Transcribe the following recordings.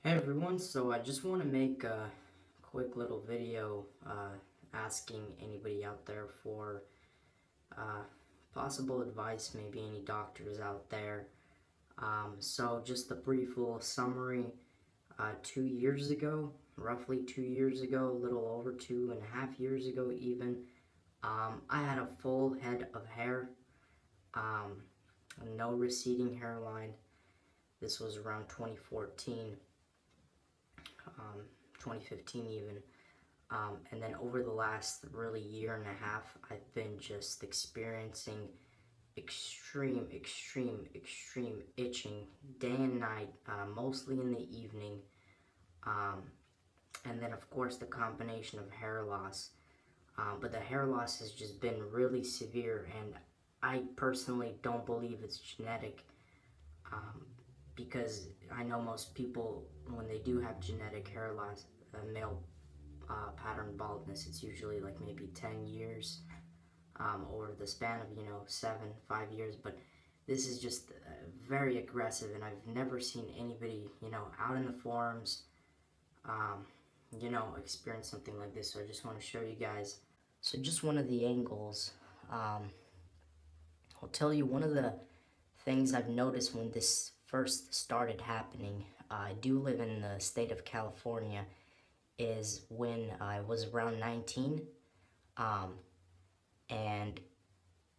Hey everyone, so I just want to make a quick little video asking anybody out there for uh, possible advice, maybe any doctors out there. So just a brief little summary. 2 years ago, roughly 2 years ago, a little over 2.5 years ago even, I had a full head of hair, um, no receding hairline. This was around 2014, 2015 even. And then over the last really year and a half, I've been just experiencing extreme itching day and night, mostly in the evening. Um, and then, of course, the combination of hair loss. But the hair loss has just been really severe, and I personally don't believe it's genetic, um, because I know most people, when they do have genetic hair loss, male pattern baldness, it's usually like maybe 10 years over the span of 5 years. But this is just very aggressive, and I've never seen anybody out in the forums experience something like this. So I just want to show you guys. So just one of the angles. I'll tell you one of the things I've noticed when this first started happening. I do live in the state of California. Is when I was around 19, um, and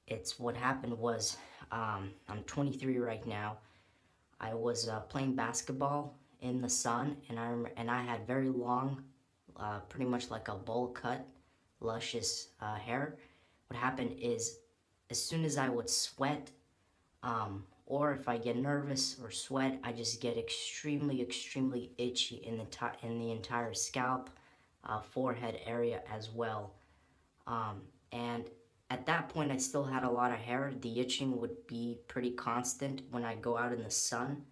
it's what happened was, I'm 23 right now. I was playing basketball in the sun, and I had very long, pretty much like a bowl cut, luscious hair. What happened is, as soon as I would sweat, or if I get nervous or sweat, I just get extremely itchy in the entire scalp, forehead area as well. And at that point, I still had a lot of hair. The itching would be pretty constant when I go out in the sun.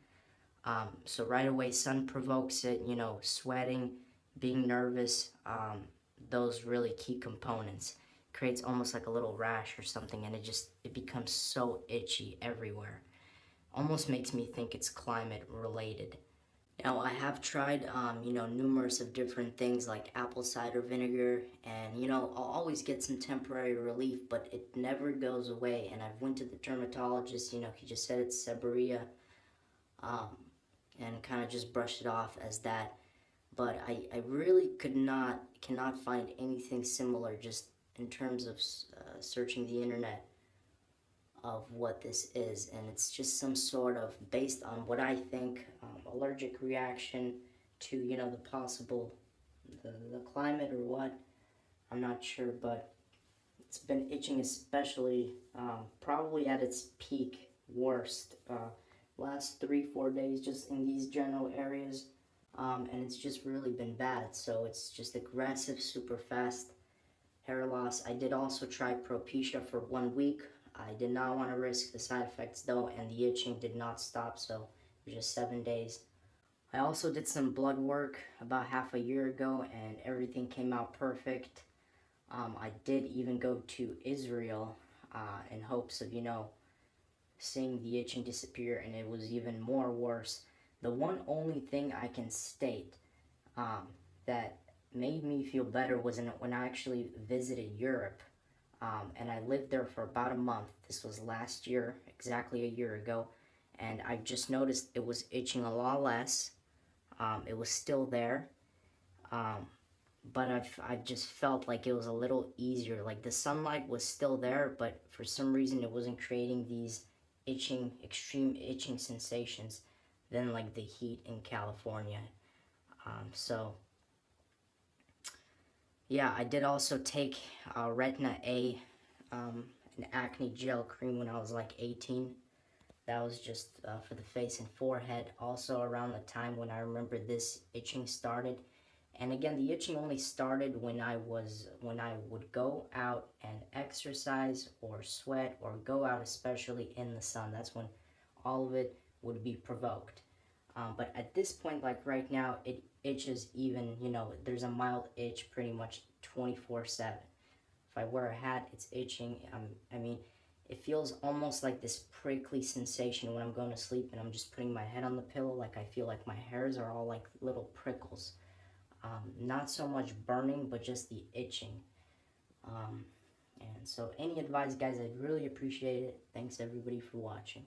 So right away, sun provokes it. Sweating, being nervous. Those really key components creates almost like a little rash or something, and it becomes so itchy everywhere. Almost makes me think it's climate related. Now, I have tried, numerous of different things like apple cider vinegar, and, I'll always get some temporary relief, but it never goes away. And I've went to the dermatologist, he just said it's seborrhea, um, and kind of just brushed it off as that. But I really cannot find anything similar just in terms of searching the internet of what this is, and it's just some sort of, based on what I think, allergic reaction to the possible the climate or what. I'm not sure, but it's been itching, especially probably at its peak worst last 3-4 days, just in these general areas, and it's just really been bad. So it's just aggressive, super fast hair loss. I did also try Propecia for 1 week. I did not want to risk the side effects though, and the itching did not stop, so it was just 7 days. I also did some blood work about half a year ago, and everything came out perfect. I did even go to Israel in hopes of, seeing the itching disappear, and it was even more worse. The one only thing I can state that made me feel better was when I actually visited Europe, and I lived there for about a month. This was last year, exactly a year ago, and I just noticed it was itching a lot less. It was still there, um, but I've just felt like it was a little easier. Like the sunlight was still there, but for some reason it wasn't creating these extreme itching sensations than like the heat in California. So yeah, I did also take Retina A, an acne gel cream when I was like 18. That was just for the face and forehead. Also around the time when I remember this itching started. And again, the itching only started when I would go out and exercise or sweat or go out, especially in the sun. That's when all of it would be provoked. But at this point, like right now, it itches even, there's a mild itch pretty much 24/7. If I wear a hat, it's itching. I mean, it feels almost like this prickly sensation when I'm going to sleep and I'm just putting my head on the pillow. Like I feel like my hairs are all like little prickles. Not so much burning, but just the itching. And so any advice, guys, I'd really appreciate it. Thanks everybody for watching.